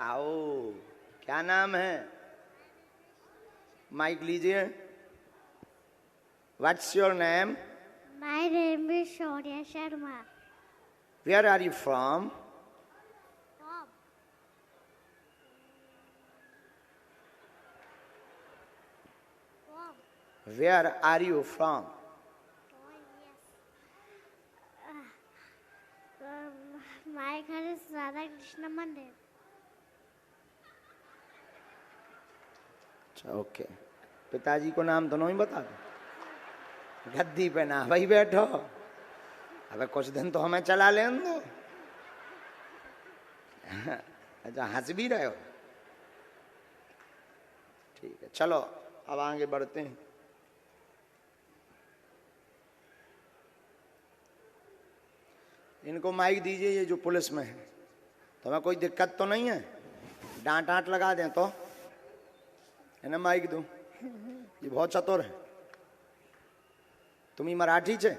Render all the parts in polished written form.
आओ, क्या नाम है? माइक लीजिए। What's your name? My name is Shaurya Sharma. Where are you from? From where are you from? Oh yes. My घर is Radha Krishna Mandir. Okay. पिताजी को नाम तो नहीं बता दो। गद्दी पे ना भाई बैठो, अबे कुछ दिन तो हमें चला लेने दो। अच्छा, हंस भी रहे हो? ठीक है, चलो अब आगे बढ़ते हैं। इनको माइक दीजिए, ये जो पुलिस में है। तुम्हें कोई दिक्कत तो नहीं है? डांट डांट लगा दें तो इन्हें माइक दूं? ये बहुत चतुर है। तुम्ही मराठी छे?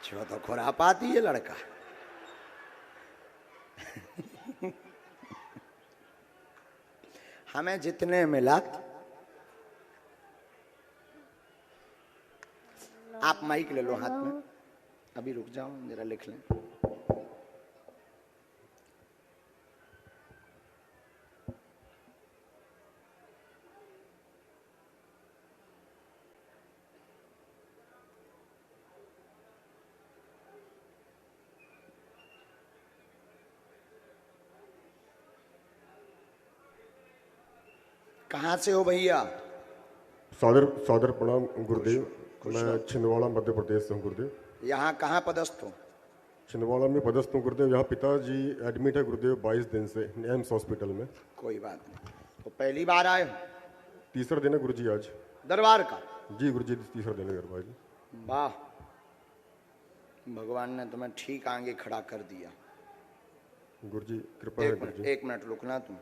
जो तो खुरापाती है लड़का। हमें जितने मिला, आप माइक ले लो हाथ में। अभी रुक जाओ, जरा लिख लें। कहाँ से हो भैया? सादर सादर प्रणाम गुरुदेव। मैं छिंदवाड़ा मध्य प्रदेश से हूँ गुरुदेव। यहाँ कहाँ पदस्थ हो? छिंदवाड़ा में पदस्थ हूँ गुरुदेव। यहाँ पिताजी एडमिट है गुरुदेव 22 दिन से एम्स हॉस्पिटल में। कोई बात नहीं। तो पहली बार आए हो? तीसरा दिन है गुरुजी आज दरबार का? जी गुरुजी, तीसरा दिन है दरबार जी। वाह, भगवान ने तुम्हें ठीक आगे खड़ा कर दिया। गुरुजी कृपा है गुरुजी। एक मिनट रुकना तुम।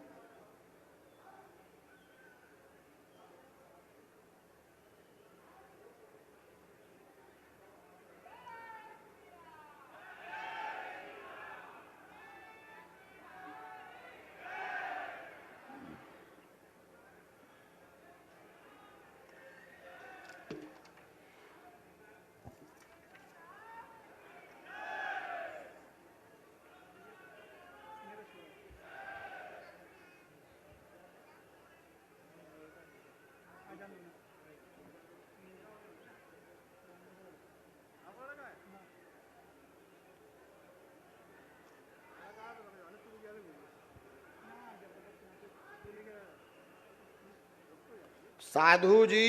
साधु जी,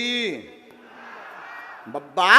बब्बा,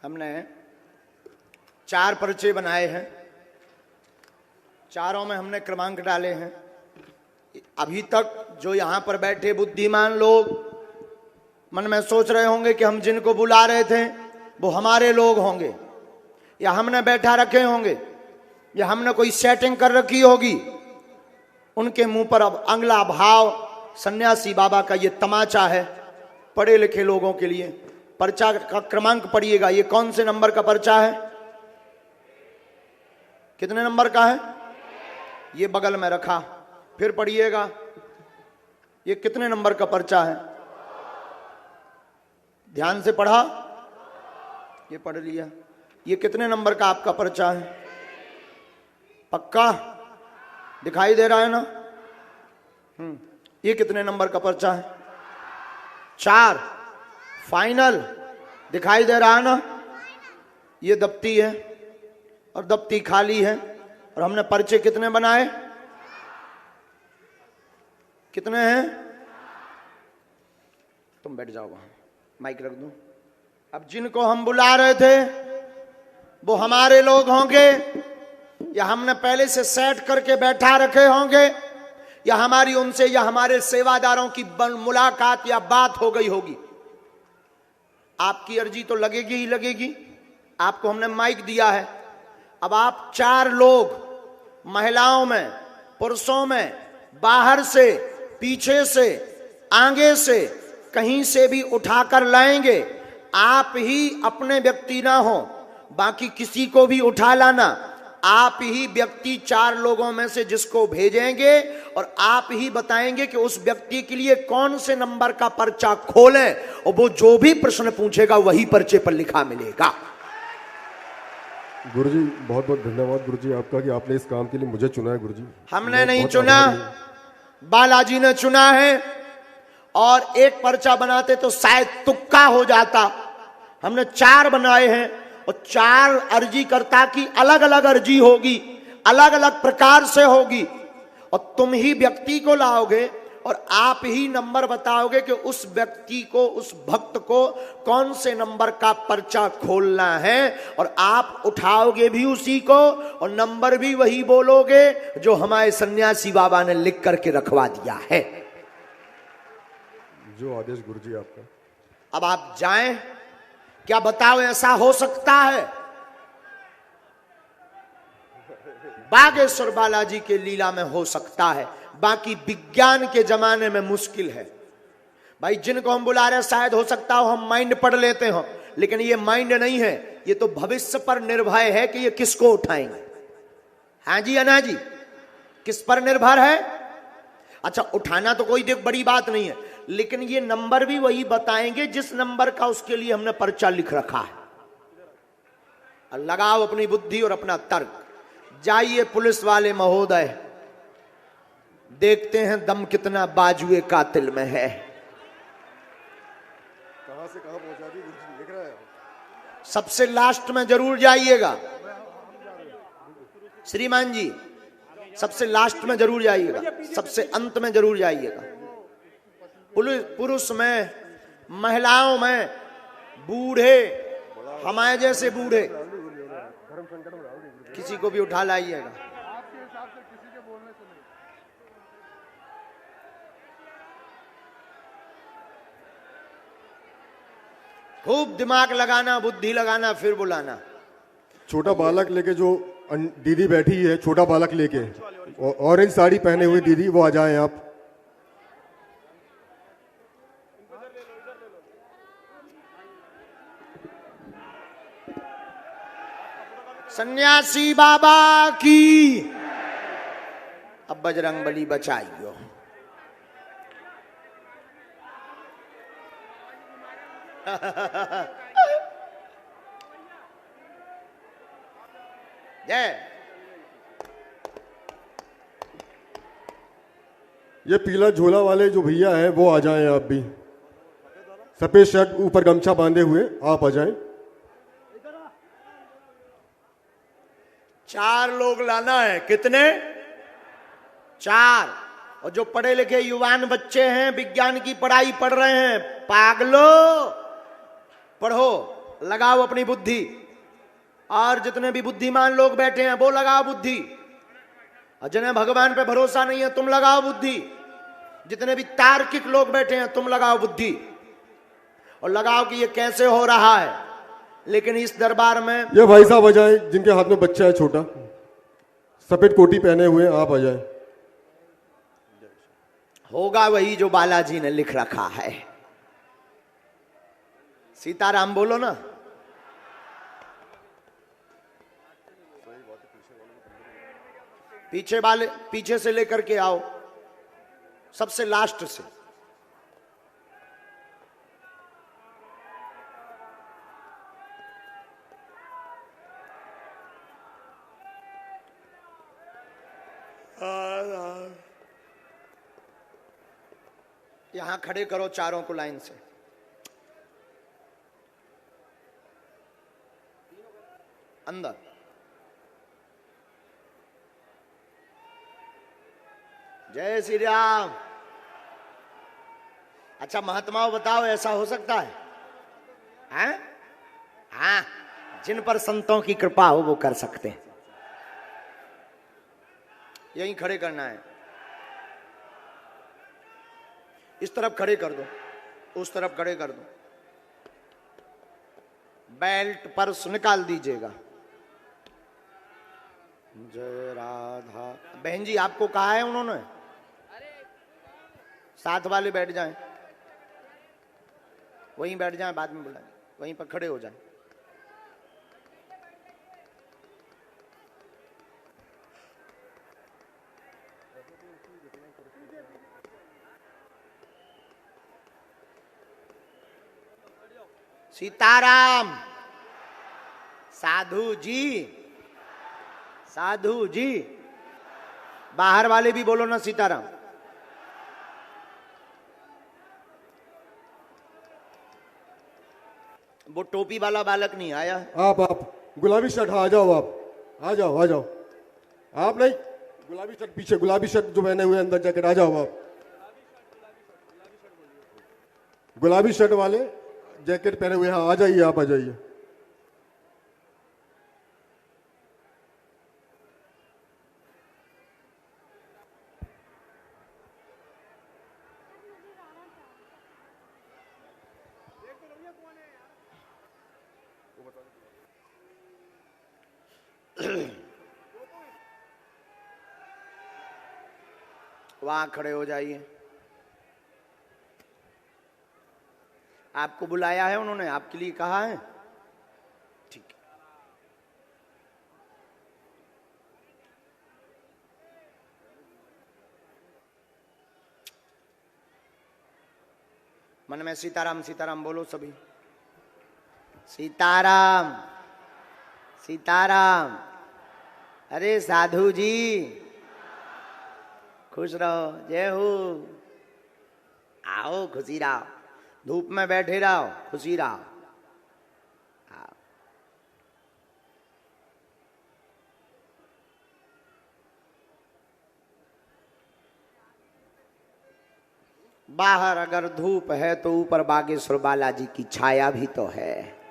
हमने 4 पर्चे बनाए हैं, चारों में हमने क्रमांक डाले हैं। अभी तक जो यहाँ पर बैठे बुद्धिमान लोग मन में सोच रहे होंगे कि हम जिनको बुला रहे थे वो हमारे लोग होंगे, या हमने बैठा रखे होंगे, या हमने कोई सेटिंग कर रखी होगी। उनके मुंह पर अब अगला भाव सन्यासी बाबा का ये तमाचा है पढ़े लिखे लोगों के लिए। पर्चा का क्रमांक पढ़िएगा। ये कौन से नंबर का पर्चा है? कितने नंबर का है? ये बगल में रखा। फिर पढ़िएगा, ये कितने नंबर का पर्चा है? ध्यान से पढ़ा? ये पढ़ लिया। ये कितने नंबर का आपका पर्चा है? पक्का दिखाई दे रहा है ना? ये कितने नंबर का पर्चा है? 4। फाइनल? दिखाई दे रहा ना, ये दफ्ती है और दफ्ती खाली है। और हमने पर्चे कितने बनाए? कितने हैं? तुम बैठ जाओ वहां, माइक रख दूं। अब जिनको हम बुला रहे थे वो हमारे लोग होंगे या हमने पहले से सेट करके बैठा रखे होंगे, या हमारी उनसे या हमारे सेवादारों की मुलाकात या बात हो गई होगी। आपकी अर्जी तो लगेगी ही लगेगी। आपको हमने माइक दिया है। अब आप 4 लोग महिलाओं में, पुरुषों में, बाहर से, पीछे से, आगे से, कहीं से भी उठाकर लाएंगे। आप ही अपने व्यक्ति ना हो, बाकी किसी को भी उठा लाना। आप ही व्यक्ति 4 लोगों में से जिसको भेजेंगे और आप ही बताएंगे कि उस व्यक्ति के लिए कौन से नंबर का पर्चा खोलें, और वो जो भी प्रश्न पूछेगा वही पर्चे पर लिखा मिलेगा। गुरुजी बहुत बहुत धन्यवाद गुरुजी आपका कि आपने इस काम के लिए मुझे चुना है गुरुजी। हमने नहीं चुना, बालाजी ने चुना है। और एक पर्चा बनाते तो शायद तुक्का हो जाता। हमने 4 बनाए हैं और 4 अर्जीकर्ता की अलग अलग अर्जी होगी, अलग अलग प्रकार से होगी। और तुम ही व्यक्ति को लाओगे और आप ही नंबर बताओगे कि उस व्यक्ति को, उस भक्त को कौन से नंबर का पर्चा खोलना है। और आप उठाओगे भी उसी को और नंबर भी वही बोलोगे जो हमारे सन्यासी बाबा ने लिख करके रखवा दिया है। जो आदेश गुरुजी आपका। अब आप जाएं, क्या बताओ ऐसा हो सकता है? बागेश्वर बालाजी के लीला में हो सकता है, बाकी विज्ञान के जमाने में मुश्किल है। भाई जिनको हम बुला रहे हैं शायद हो सकता हो हम माइंड पढ़ लेते हो, लेकिन ये माइंड नहीं है, ये तो भविष्य पर निर्भर है कि ये किसको उठाएंगे। हाँ जी अन्ना जी, किस पर निर्भर है? अच्छा, उठाना तो कोई बड़ी बात नहीं है, लेकिन ये नंबर भी वही बताएंगे जिस नंबर का उसके लिए हमने पर्चा लिख रखा है। लगाओ अपनी बुद्धि और अपना तर्क। जाइए पुलिस वाले महोदय, देखते हैं दम कितना बाजुए कातिल में है। कहां से कहां पहुंचा दी गुरुजी, लिख रहा है। सबसे लास्ट में जरूर जाइएगा श्रीमान जी, सबसे लास्ट में जरूर जाइएगा, सबसे अंत में जरूर जाइएगा। पुरुष में, महिलाओं में, बूढ़े, हमारे जैसे बूढ़े, किसी को भी उठा लाइएगा। खूब दिमाग लगाना, बुद्धि लगाना, फिर बुलाना। छोटा बालक लेके जो दीदी बैठी है, छोटा बालक लेके, ऑरेंज साड़ी पहने हुई दीदी, वो आ जाएं आप। सन्यासी बाबा की। अब बजरंग बली बचाइयो। जय। ये पीला झोला वाले जो भैया हैं वो आ जाएं आप भी, सफेद शर्ट ऊपर गमछा बांधे हुए, आप आ जाएं। 4 लोग लाना है। कितने? 4। और जो पढ़े लिखे युवान बच्चे हैं, विज्ञान की पढ़ाई पढ़ रहे हैं, पागलो पढ़ो, लगाओ अपनी बुद्धि। और जितने भी बुद्धिमान लोग बैठे हैं वो लगाओ बुद्धि। और जिन्हें भगवान पे भरोसा नहीं है तुम लगाओ बुद्धि। जितने भी तार्किक लोग बैठे हैं तुम लगाओ बुद्धि, और लगाओ कि ये कैसे हो रहा है। लेकिन इस दरबार में ये भाई साहब आ जाए जिनके हाथ में बच्चा है छोटा, सफेद कोटी पहने हुए, आप आ जाए। होगा वही जो बालाजी ने लिख रखा है। सीताराम बोलो ना। पीछे वाले, पीछे से लेकर के आओ, सबसे लास्ट से। यहां खड़े करो चारों को लाइन से। अंदर। जय श्री राम। अच्छा महात्माओं बताओ, ऐसा हो सकता है? हैं? हाँ, जिन पर संतों की कृपा हो वो कर सकते हैं। यहीं खड़े करना है, इस तरफ खड़े कर दो, उस तरफ खड़े कर दो। बेल्ट पर्स निकाल दीजिएगा। जय राधा। बहन जी आपको कहा है उन्होंने? साथ वाले बैठ जाएं, वहीं बैठ जाएं, बाद में बुलाएं, वहीं पर खड़े हो जाएं। सीताराम। साधु जी, साधु जी। बाहर वाले भी बोलो ना सीताराम। वो टोपी वाला बालक नहीं आया। आप गुलाबी शर्ट, हाँ आ जाओ, आप आ जाओ, आ जाओ। आप नहीं, गुलाबी शर्ट पीछे, गुलाबी शर्ट जो पहने हुए अंदर जैकेट, आ जाओ आप। गुलाबी शर्ट वाले जैकेट पहने हुए, हाँ आ जाइए, आप आ जाइए। वहां खड़े हो जाइए। आपको बुलाया है उन्होंने, आपके लिए कहा है। ठीक है। मन में सीताराम सीताराम बोलो सभी। सीताराम सीताराम। अरे साधु जी खुश रहो, जय हो। आओ खुशी रहो, धूप में बैठे रहो, खुशी रहो। आओ। बाहर अगर धूप है तो ऊपर बागेश्वर बालाजी की छाया भी तो है।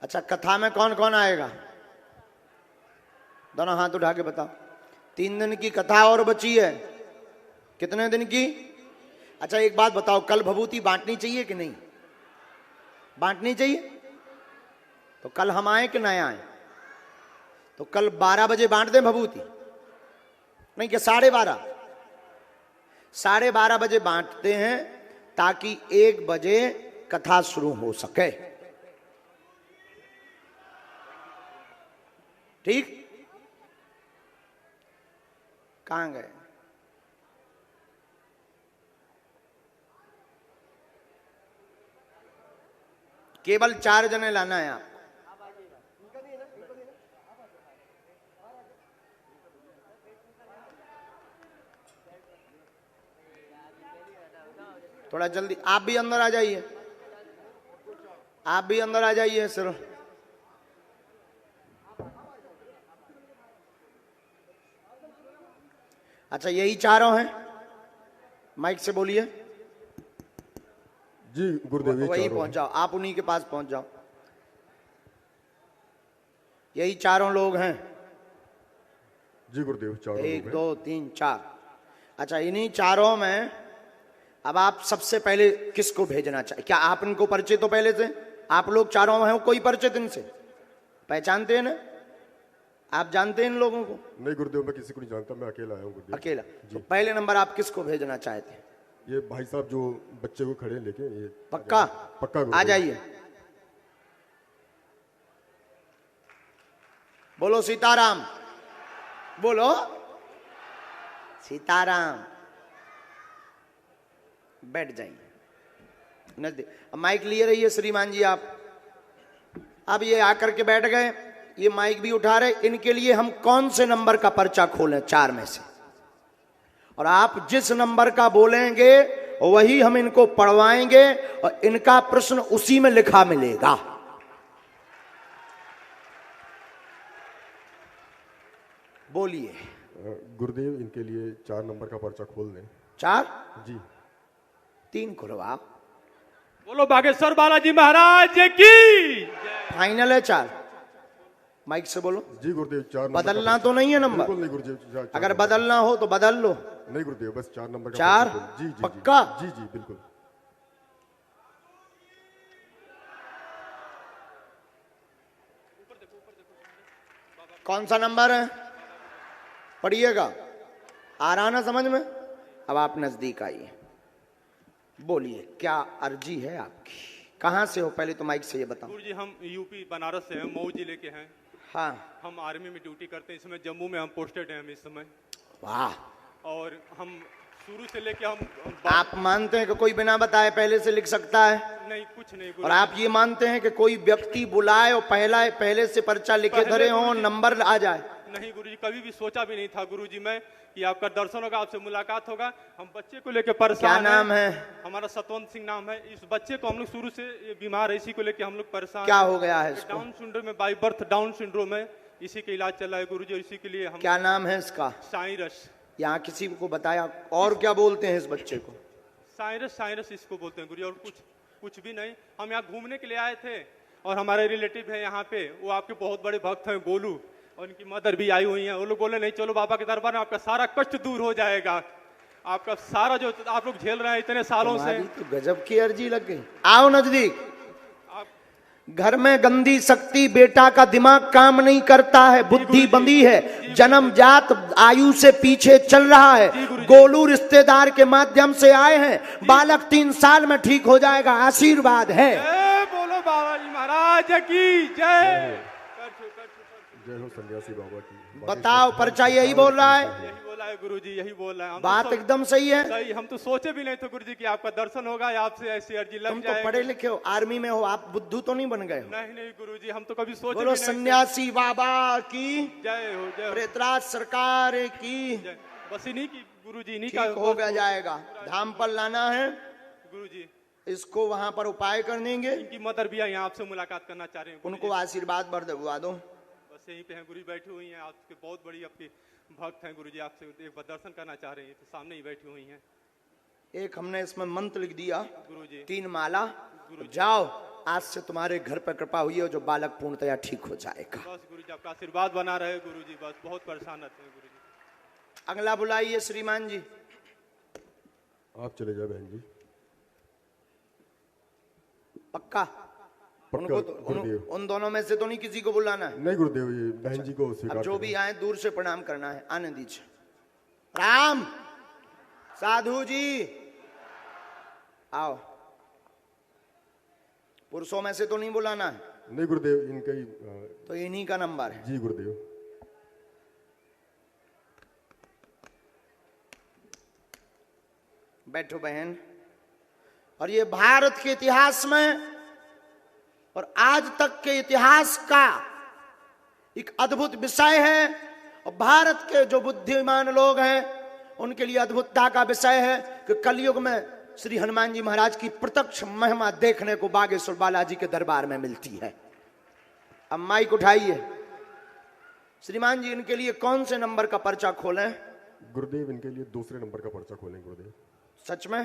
अच्छा कथा में कौन कौन आएगा? दोनों हाथ उठा के बताओ। 3 दिन की कथा और बची है। कितने दिन की? अच्छा एक बात बताओ, कल भभूति बांटनी चाहिए कि नहीं? बांटनी चाहिए। तो कल हम आए कि नहीं आए? तो कल 12 बजे बांट दें भभूति? नहीं कि 12:30? 12:30 बजे बांटते हैं ताकि 1 बजे कथा शुरू हो सके। ठीक? कहां गए? केवल 4 जने लाना है आप। थोड़ा जल्दी आप भी अंदर आ जाइए, आप भी अंदर आ जाइए सिर्फ। अच्छा यही चारों हैं? माइक से बोलिए। जी गुरुदेव, ये वही चारों पहुंच जाओ, आप उन्हीं के पास पहुंच जाओ। यही चारों लोग हैं? जी गुरुदेव, चारों 1 लोग हैं। 2 3 4। अच्छा इन्हीं चारों में अब आप सबसे पहले किसको भेजना चाहिए? क्या आप इनको परिचित हो पहले से? आप लोग चारों हैं, कोई परिचित इनसे? पहचानते हैं ना? आप जानते हैं इन लोगों को? नहीं गुरुदेव, मैं किसी को नहीं जानता, मैं अकेला आया हूँ गुरुदेव। अकेला? तो पहले नंबर आप किसको भेजना चाहते हैं? ये भाई साहब जो बच्चे को खड़े हैं लेके, ये पक्का? पक्का आ गुरुदेव। जाइए। बोलो सीताराम, बोलो सीताराम। बैठ जाइए नजदीक। अब माइक लिए रहिए श्रीमान जी आप। अब ये आकर के बैठ गए, ये माइक भी उठा रहे। इनके लिए हम कौन से नंबर का पर्चा खोलें 4 में से? और आप जिस नंबर का बोलेंगे वही हम इनको पढ़वाएंगे और इनका प्रश्न उसी में लिखा मिलेगा। बोलिए। गुरुदेव, इनके लिए 4 नंबर का पर्चा खोल दें। 4 जी। 3 खोलो आप। बोलो बागेश्वर बालाजी महाराज की। फाइनल है 4। माइक से बोलो। जी गुरुदेव, 4 नंबर बदलना तो नहीं है नंबर? बिल्कुल नहीं गुरुदेव। अगर बदलना हो तो बदल लो। नहीं गुरुदेव, बस 4 नंबर का 4 पर्चा खोल। जी जी पक्का? जी जी बिल्कुल। कौन सा नंबर है? पढ़िएगा। आ रहा ना समझ में? अब आप नजदीक आइए, बोलिए क्या अर्जी है आपकी? कहाँ से हो पहले तो माइक से ये बताओ। गुरु जी हम यूपी बनारस से हैं, मऊ जिले के हैं। हाँ। हम आर्मी में ड्यूटी करते हैं, इस समय जम्मू में हम पोस्टेड हैं हम इस समय। वाह। और हम शुरू से लेके हम आप मानते हैं कि कोई बिना बताए पहले से लिख सकता है? नहीं, कुछ नहीं और गुरु। आप ये मानते हैं कि कोई व्यक्ति बुलाए और पहले से पर्चा लिखे पहले धरे हो, गुरुजी- नंबर आ जाए? नहीं गुरु जी, कभी भी सोचा भी नहीं था गुरु जी मैं कि आपका दर्शन होगा, आपसे मुलाकात होगा। हम बच्चे को लेके क्या परेशान नाम हैं। है? हमारा सतवंत सिंह नाम है। इस बच्चे को हम लोग शुरू से ये बीमार है, इसी को लेके हम लोग परेशान क्या हैं। हो गया है इसको? डाउन सिंड्रोम में, बाई बर्थ डाउन सिंड्रोम है। इसी का इलाज चल रहा है गुरु जी, और इसी के लिए हम क्या नाम है इसका? साइरस। यहाँ किसी को बताया? और क्या बोलते हैं इस बच्चे को? साइरस साइरस इसको बोलते हैं गुरु जी, और कुछ भी नहीं। हम यहाँ घूमने के लिए आए थे और हमारे रिलेटिव हैं यहाँ पे, वो आपके बहुत बड़े भक्त हैं गोलू, और उनकी मदर भी आई हुई हैं। वो लोग बोले नहीं चलो बाबा के दरबार में, आपका सारा कष्ट दूर हो जाएगा, आपका सारा जो आप लोग झेल रहे हैं इतने सालों से। तुम्हारी तो गजब की अर्जी लग गई। आओ नजदीक। आप घर में गंदी शक्ति, बेटा का दिमाग काम नहीं करता है, बुद्धि बंदी है, जन्मजात आयु से पीछे चल रहा है। गोलू रिश्तेदार के माध्यम से आए हैं, बालक 3 साल में ठीक हो जाएगा, आशीर्वाद है। जय बोलो बाबा जी महाराज की जय। जय हो सन्यासी बाबा की। बताओ पर्चा यही बोल रहा है? यही बोला है गुरु जी, यही बोल रहा है। हम बात तो एकदम सही है। सही, हम तो सोचे भी नहीं थे गुरु जी कि आपका दर्शन होगा या आपसे ऐसी अर्जी लग तुम तो जाएगी। पढ़े लिखे हो, आर्मी में हो, आप बुद्धू तो नहीं बन गए हो? नहीं नहीं गुरु जी, हम तो कभी सोचे भी बोलो नहीं थे। सन्यासी बाबा की जय हो जय हो प्रेतराज सरकार की। जय। बस इन्हीं की गुरु जी, इन्हीं ठीक का हो गया जाएगा। धाम पर लाना है गुरु जी। इसको, वहां पर उपाय कर देंगे। इनकी मदर भी यहाँ आपसे मुलाकात करना चाह रहे हैं गुरु उनको जी। आशीर्वाद बरदवा दो। बस यहीं पे हैं गुरु जी, बैठी हुई हैं आपके बहुत बड़ी आपकी भक्त हैं गुरु जी, आपसे एक बार दर्शन करना चाह रही हैं, तो सामने ही बैठी हुई हैं एक हमने इसमें मंत्र लिख दिया, गुरु जी। 3 माला। जाओ, आज से तुम्हारे घर पर कृपा हुई है, जो बालक पूर्णतया ठीक हो जाएगा। बस गुरु जी आपका आशीर्वाद बना रहे गुरु जी, बस बहुत परेशान रहते हैं गुरु जी। अगला बुलाइए श्रीमान जी। आप चले जाए बहन जी। पक्का? उनको तो, गुरुदेव। उन दोनों में से तो नहीं किसी को बुलाना है? नहीं गुरुदेव, ये बहन जी को अब स्वीकार जो करें। भी आए दूर से प्रणाम करना है, आने दीजिए। राम साधु जी आओ। पुरुषों में से तो नहीं बुलाना है? नहीं गुरुदेव, इनका ही तो इन्हीं का नंबर है। जी गुरुदेव। बैठो बहन। और ये भारत के इतिहास में और आज तक के इतिहास का एक अद्भुत विषय है, और भारत के जो बुद्धिमान लोग हैं उनके लिए अद्भुतता का विषय है कि कलयुग में श्री हनुमान जी महाराज की प्रत्यक्ष महिमा देखने को बागेश्वर बालाजी के दरबार में मिलती है। अब माइक उठाइए। श्रीमान जी, इनके लिए कौन से नंबर का पर्चा खोलें? गुरुदेव, इनके लिए दूसरे नंबर का पर्चा खोलें गुरुदेव। सच में?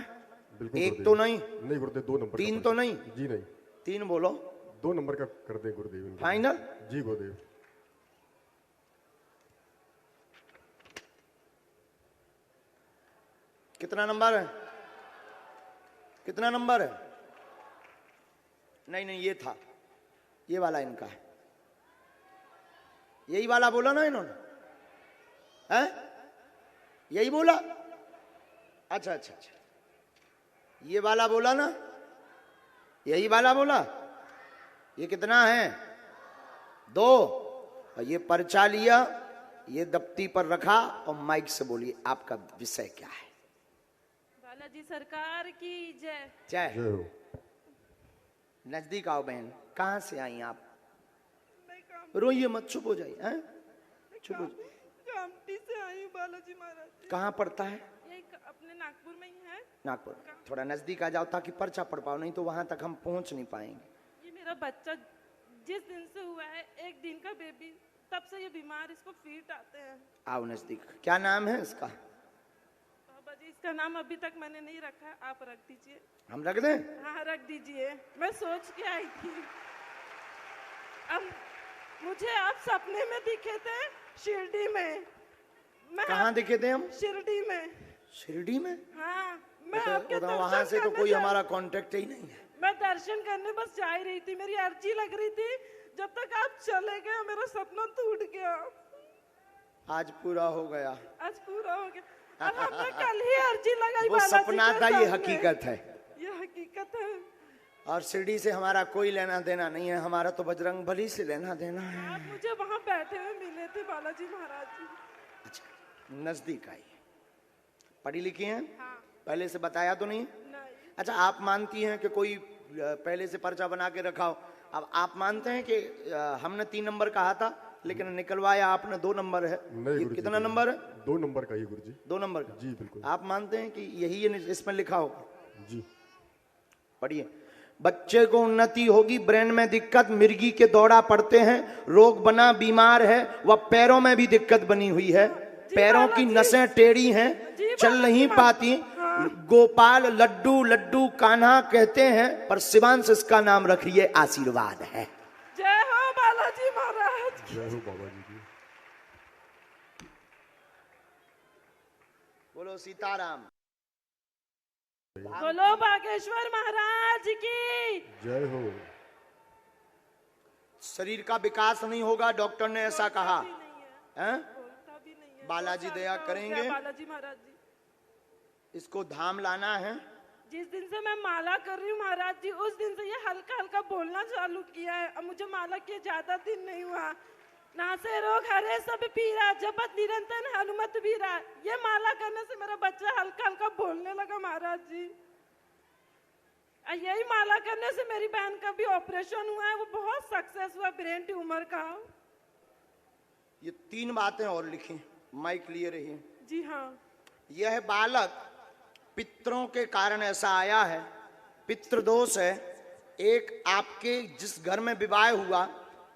बिल्कुल एक गुरुदेव। तो नहीं? नहीं गुरुदेव, 2 नंबर का 3 पर्चा। तो नहीं? जी नहीं, 3 बोलो। 2 नंबर का कर दें गुरुदेव इनको। फाइनल? जी गुरुदेव। कितना नंबर है? कितना नंबर है? नहीं नहीं, ये था, ये वाला इनका है। यही वाला बोला ना इन्होंने? है? यही बोला? अच्छा अच्छा अच्छा, ये वाला बोला ना? यही वाला बोला? ये कितना है? 2। और ये पर्चा लिया, ये दफ्ती पर रखा, और माइक से बोलिए आपका विषय क्या है? बालाजी सरकार की जय। जय। जय हो। नजदीक आओ बहन। कहाँ से आई आप? रोइए मत, चुप हो जाइए। हैं? चुप हो जाइए। कामटी से आई हूँ बालाजी महाराज। कहाँ पड़ता है? नागपुर में ही है। नागपुर, थोड़ा नजदीक आ जाओ ताकि पर्चा पढ़ पाओ, नहीं तो वहां तक हम पहुंच नहीं पाएंगे। ये मेरा बच्चा जिस दिन से हुआ है, एक दिन का बेबी, तब से ये बीमार, इसको फीट आते हैं। आओ नजदीक। क्या नाम है इसका? बाबा जी इसका नाम अभी तक मैंने नहीं रखा है, आप रख दीजिए। हम रख दें? हाँ रख दीजिए, मैं सोच के आई थी। अब मुझे आप सपने में दिखे थे शिरडी में। मैं कहाँ दिखे थे हम? शिरडी में। शिरडी में? हाँ मैं आपके तो वहां दर्शन से तो करने कोई जा- हमारा कांटेक्ट ही नहीं है। मैं दर्शन करने बस जा ही रही थी, मेरी अर्जी लग रही थी। जब तक आप चले गए मेरा सपना टूट गया। आज पूरा हो गया। आज पूरा हो गया। और हमने कल ही अर्जी लगाई। वो बालाजी सपना के था, ये सामने। हकीकत है। ये हकीकत है। और शिरडी से हमारा कोई लेना देना नहीं है, हमारा तो बजरंग बली से लेना देना है। आप मुझे वहाँ बैठे हुए मिले थे बालाजी महाराज जी। अच्छा, नजदीक आई। पढ़ी लिखी हैं? हाँ। पहले से बताया तो नहीं? नहीं। अच्छा, आप मानती हैं कि कोई पहले से पर्चा बना के रखा हो? अब आप मानते हैं कि हमने 3 नंबर कहा था लेकिन निकलवाया आपने 2 नंबर है? नहीं गुरुजी, कितना नंबर है? 2 नंबर का ही गुरुजी। 2 नंबर का? जी बिल्कुल। आप मानते हैं कि यही इसमें लिखा होगा? जी। पढ़िए। बच्चे को उन्नति होगी, ब्रेन में दिक्कत, मिर्गी के दौरा पड़ते हैं, रोग बना, बीमार है, वह पैरों में भी दिक्कत बनी हुई है, पैरों की नसें टेढ़ी हैं, चल नहीं पाती। गोपाल लड्डू लड्डू कान्हा कहते हैं, पर शिवांश इसका नाम रखिए आशीर्वाद है। जय हो बालाजी महाराज। जय हो बाबा जी की। बोलो सीताराम। बोलो बागेश्वर महाराज की जय हो। शरीर का विकास नहीं होगा, डॉक्टर ने ऐसा कहा भी नहीं है, है? बोलता भी नहीं है। बालाजी 2 साल दया का हो करेंगे। गया बालाजी महाराज जी। इसको धाम लाना है। जिस दिन से मैं माला कर रही हूँ महाराज जी, उस दिन से ये हल्का हल्का बोलना चालू किया है। अब मुझे माला किए ज्यादा दिन नहीं हुआ। नासे रोग हरे सब पीरा, जपत निरंतर हनुमत वीरा। ये माला करने से मेरा बच्चा हल्का हल्का बोलने लगा महाराज जी। यही माला करने से मेरी बहन का भी ऑपरेशन हुआ है, वो बहुत सक्सेस हुआ ब्रेन ट्यूमर का। ये 3 बातें और लिखी, माइक लिए रही। जी हाँ। यह बालक पितरों के कारण ऐसा आया है, पितृदोष है। एक आपके जिस घर में विवाह हुआ,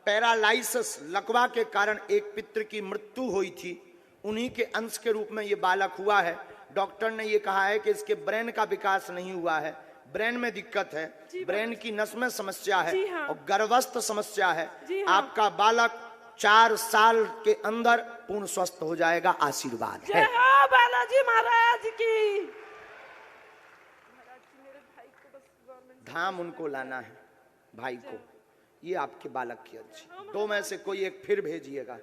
पैरालाइसिस लकवा के कारण एक पितृ की मृत्यु हुई थी, उन्हीं के अंश के रूप में ये बालक हुआ है। डॉक्टर ने ये कहा है कि इसके ब्रेन का विकास नहीं हुआ है, ब्रेन में दिक्कत है, ब्रेन की नस में समस्या है जी हाँ। और गर्भस्थ समस्या है। जी हाँ। आपका बालक 4 साल के अंदर पूर्ण स्वस्थ हो जाएगा, आशीर्वाद जय है। हो बालाजी महाराज की। महाराज जी मेरे भाई को बस गवर्नमेंट धाम उनको लाना है, भाई को। ये आपके बालक की अर्जी। 2 में से कोई एक फिर भेजिएगा।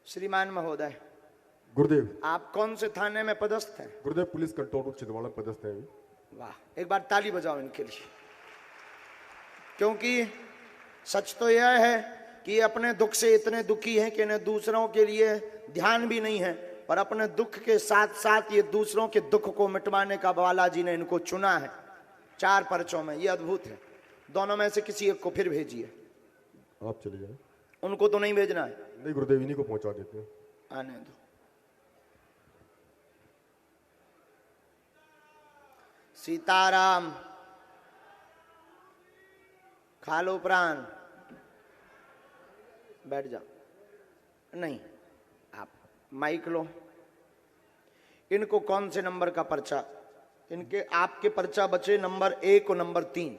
श्रीमान महोदय, गुरुदेव। आप कौन से थाने में पदस्थ हैं? गुरुदेव पुलिस कंट्रोल रूम छिंदवाड़ा में पदस्थ है। वाह, एक बार ताली बजाओ इनके लिए। क्योंकि सच तो यह है कि ये अपने दुख से इतने दुखी हैं कि इन्हें दूसरों के लिए ध्यान भी नहीं है, पर अपने दुख के साथ साथ ये दूसरों के दुख को मिटवाने का बालाजी ने इनको चुना है 4 पर्चों में। ये अद्भुत है। दोनों में से किसी एक को फिर भेजिए। आप चले जाए। उनको तो नहीं भेजना है? नहीं गुरुदेव, इन्हीं को पहुंचा देते हैं। आने दो। सीताराम। खा लो प्राण, बैठ जाओ। नहीं, आप माइक लो। इनको कौन से नंबर का पर्चा? इनके आपके पर्चा बचे नंबर 1 और नंबर 3।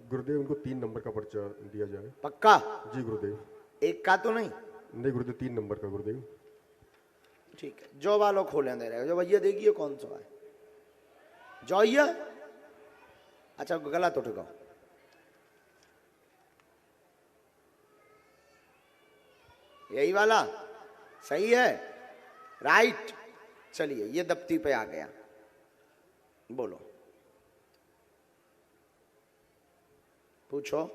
गुरुदेव उनको 3 नंबर का पर्चा दिया जाए। पक्का? जी गुरुदेव। 1 का तो नहीं? नहीं गुरुदेव, 3 नंबर का गुरुदेव। ठीक है, जो वालों खोले दे रहे हो। जो भैया देखिए कौन सा है जो ये। अच्छा, गला तो ठुकाओ। यही वाला सही है, राइट। चलिए, ये दफ्ती पे आ गया। बोलो, पूछो।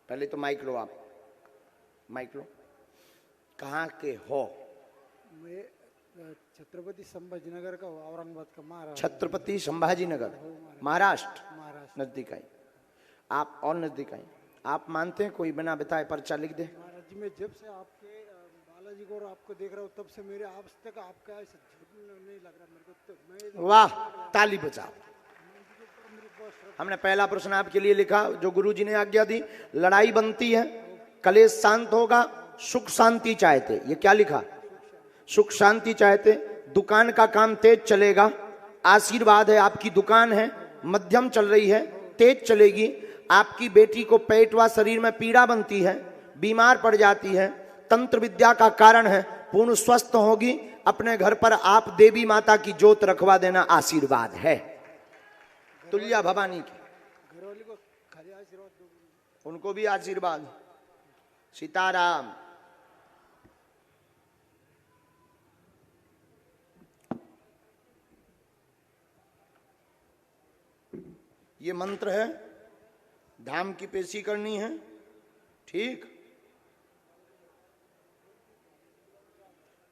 पहले तो माइक लो, आप माइक लो। कहाँ के हो? मैं छत्रपति संभाजीनगर का औरंगाबाद का महाराष्ट्र। छत्रपति संभाजी नगर, महाराष्ट्र। महाराष्ट्र। नजदीक आई। आप और नजदीक आए। आप मानते हैं कोई बिना बताए पर्चा लिख दे? महाराज जी, मैं जब से आपके बालाजी को और आपको देख रहा हूँ तब से मेरे आज तक आपका ऐसा झूठ नहीं लग रहा मेरे को। तो मैं वाह, ताली बजाओ। हमने पहला प्रश्न आपके लिए लिखा जो गुरुजी ने आज्ञा दी, लड़ाई बनती है, कलेश शांत होगा, सुख शांति चाहते। ये क्या लिखा? सुख शांति चाहते। दुकान का काम तेज चलेगा, आशीर्वाद है। आपकी दुकान है, मध्यम चल रही है, तेज चलेगी। आपकी बेटी को पेट व शरीर में पीड़ा बनती है, बीमार पड़ जाती है, तंत्र विद्या का कारण है, पूर्ण स्वस्थ होगी। अपने घर पर आप देवी माता की जोत रखवा देना, आशीर्वाद है। तुल्या भवानी की घरवाली को खाली आशीर्वाद दो। उनको भी आशीर्वाद। सीताराम। ये मंत्र है, धाम की पेशी करनी है, ठीक?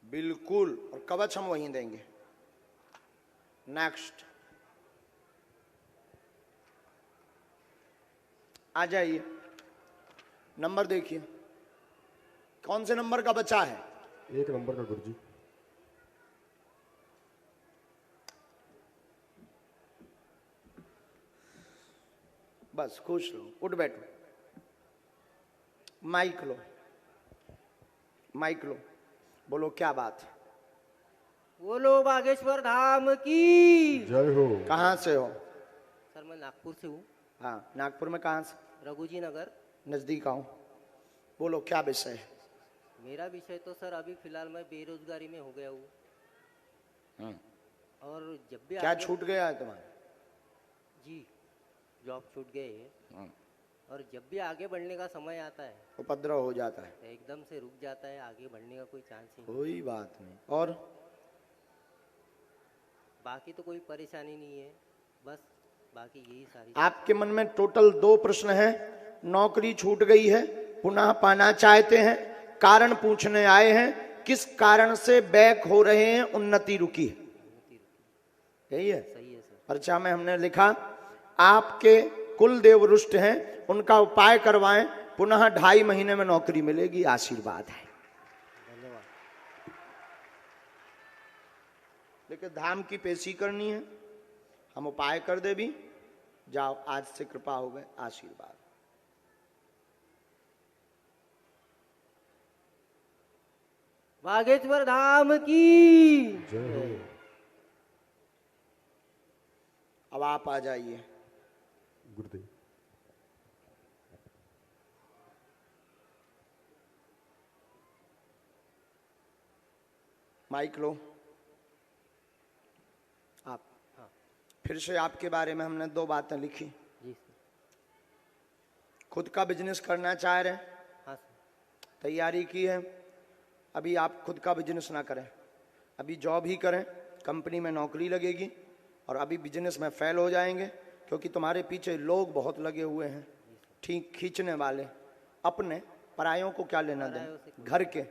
बिल्कुल। और कवच हम वहीं देंगे। नेक्स्ट आ जाइए, नंबर देखिए कौन से नंबर का बचा है? 1 नंबर का गुरुजी। बस खुश लो, उठ बैठो। माइक लो, माइक लो, बोलो क्या बात है? बोलो बागेश्वर धाम की। जय हो। कहाँ से हो? सर मैं नागपुर से हूँ, हाँ, नागपुर में कहाँ से? रघुजी नगर। नजदीक आऊं। बोलो क्या विषय है? मेरा विषय तो सर अभी फिलहाल मैं बेरोजगारी में हो गया हूँ, और जब भी क्या आगे- छूट गया है तुम्हारा? जी, जॉब छूट गए है, हाँ। और जब भी आगे बढ़ने का समय आता है उपद्रव हो जाता है, तो एकदम से रुक जाता है, आगे बढ़ने का कोई चांस ही नहीं। कोई बात नहीं। और बाकी तो कोई परेशानी नहीं है, बस बाकी यही सारी। आपके मन में टोटल 2 प्रश्न है। नौकरी छूट गई है, पुनः पाना चाहते हैं, कारण पूछने आए हैं, किस कारण से बैक हो रहे हैं, उन्नति रुकी है, यही है? सही है सर। पर्चा में हमने लिखा आपके कुल देव रुष्ट हैं, उनका उपाय करवाएं, पुनः 2.5 महीने में नौकरी मिलेगी, आशीर्वाद है। धन्यवाद। लेकिन धाम की पेशी करनी है, हम उपाय कर दे भी। जाओ, आज से कृपा हो गए, आशीर्वाद। बागेश्वर धाम की। जय हो। अब आप आ जाइए। गुरुदेव। माइक लो। आप हाँ। फिर से आपके बारे में हमने 2 बातें लिखी। जी सर। खुद का बिजनेस करना चाह रहे हैं, हाँ सर। तैयारी की है। अभी आप खुद का बिजनेस ना करें, अभी जॉब ही करें, कंपनी में नौकरी लगेगी, और अभी बिजनेस में फेल हो जाएंगे, क्योंकि तुम्हारे पीछे लोग बहुत लगे हुए हैं, ठीक खींचने वाले। अपने परायों को क्या लेना देना, घर के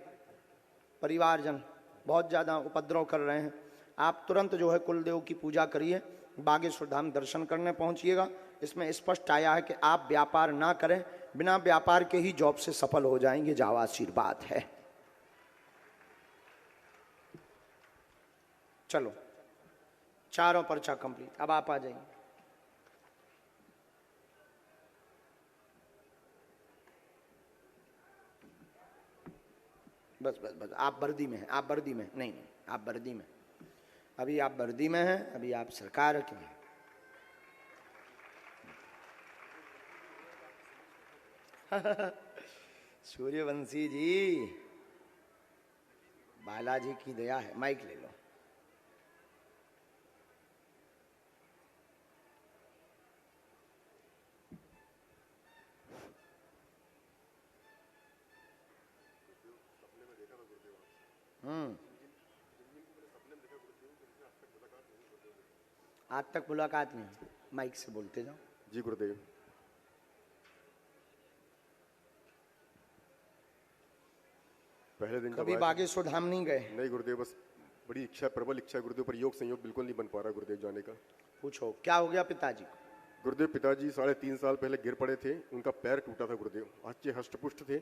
परिवारजन बहुत ज़्यादा उपद्रव कर रहे हैं। आप तुरंत जो है कुलदेव की पूजा करिए, बागेश्वर धाम दर्शन करने पहुंचिएगा। इसमें स्पष्ट आया है कि आप व्यापार ना करें, बिना व्यापार के ही जॉब से सफल हो जाएंगे। जाओ, आशीर्वाद है। चलो, चारों पर्चा कंप्लीट। अब आप आ जाइए। बस बस बस, आप वर्दी में हैं, आप वर्दी में हैं। नहीं नहीं, आप वर्दी में, अभी आप वर्दी में हैं, अभी आप सरकार के हैं। सूर्यवंशी जी, बालाजी की दया है। माइक ले लो। आज तक मुलाकात नहीं, माइक से बोलते जाओ। जी गुरुदेव। पहले दिन जब कभी आए थे- बागेश्वर धाम नहीं गए? नहीं गुरुदेव, बस बड़ी इच्छा, प्रबल इच्छा है गुरुदेव, पर योग संयोग बिल्कुल नहीं बन पा रहा गुरुदेव जाने का। पूछो क्या हो गया पिताजी को? गुरुदेव पिताजी 3.5 साल पहले गिर पड़े थे, उनका पैर टूटा था गुरुदेव। अच्छे हष्टपुष्ट थे,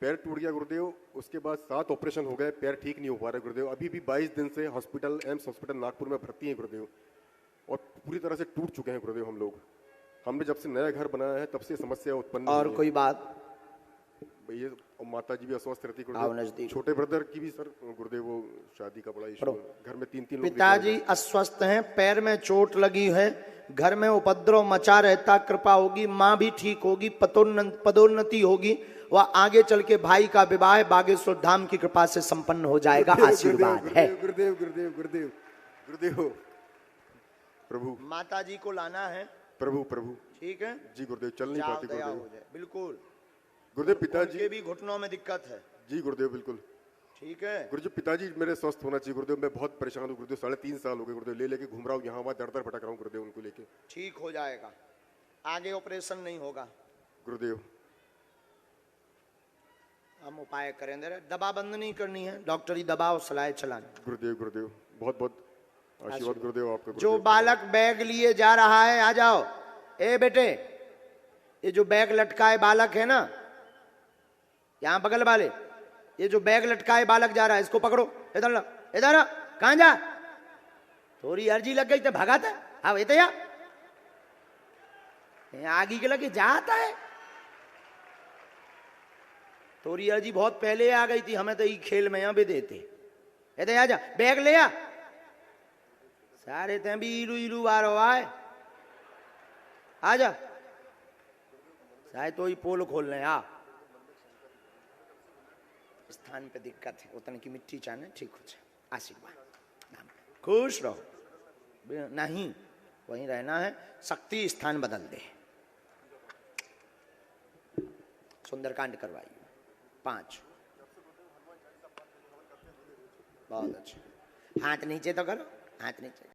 पैर टूट गया गुरुदेव। उसके बाद 7 ऑपरेशन हो गए, पैर ठीक नहीं हो पा रहे गुरुदेव। अभी भी 22 दिन से हॉस्पिटल, एम्स हॉस्पिटल नागपुर में भर्ती हैं गुरुदेव, और पूरी तरह से टूट चुके हैं गुरुदेव हम लोग। हमने जब से नया घर बनाया है तब से समस्या उत्पन्न और हुई है। कोई बात? ये माता जी भी अस्वस्थ रहती आओ गुरुदेव। नजदीक। छोटे ब्रदर की भी सर गुरुदेव वो शादी का बड़ा इशू है। घर में 3-3 लोग पिताजी अस्वस्थ हैं, पैर में चोट लगी है, घर में उपद्रव मचा रहता, कृपा होगी माँ भी ठीक होगी, पदोन्नति होगी, वह आगे चल के भाई का विवाह बागेश्वर धाम की कृपा से संपन्न हो जाएगा। आशीर्वाद है। गुरुदेव गुरुदेव गुरुदेव गुरुदेव प्रभु, माता जी को लाना है। प्रभु प्रभु ठीक है जी गुरुदेव, चल नहीं जाओ, पाती दया हो गुरुदेव। जाए। बिल्कुल, गुरुदेव पिताजी उनके भी घुटनों में दिक्कत है। जी गुरुदेव बिल्कुल। ठीक है, गुरुजी पिताजी मेरे स्वस्थ होना चाहिए गुरुदेव। मैं बहुत परेशान हूँ गुरुदेव, 3.5 साल हो गए गुरुदेव, ले लेके घूम रहा हूँ यहाँ वहाँ, दर दर भटक रहा हूँ गुरुदेव उनको लेके। ठीक हो जाएगा, आगे ऑपरेशन नहीं होगा। गुरुदेव हम उपाय करेंगे, दवा बंद नहीं करनी है, डॉक्टरी दवा और सलाह चलानी। गुरुदेव गुरुदेव बहुत बहुत आशीर्वाद गुरुदेव आपका। जो गुरुदेव बालक बैग लिए जा रहा है, आ जाओ। ए बेटे, ये जो बैग लटकाए बालक है ना, यहाँ बगल वाले, ये जो बैग लटकाए बालक जा रहा है, इसको पकड़ो। इधर ला, इधर आ। कहाँ जा? थोड़ी अर्जी लग गई तो भगाता है। हाँ ये तो यार आगे के लगे जाता है। थोड़ी अर्जी बहुत पहले आ गई थी, हमें तो ये खेल में यहाँ भी देते। ये तो आ जा, बैग ले आ। सारे ते भी इलू इलू आ रहा है, आ जा। शायद तो ही पोल खोल रहे हैं। आ स्थान पे दिक्कत है, उतने की मिट्टी चाहने ठीक हो जाए। आशीर्वाद, खुश रहो। नहीं, वहीं रहना है। शक्ति स्थान बदल दे। सुंदरकांड करवाइए 5। बहुत अच्छा, हाथ नीचे तो करो, हाथ नीचे।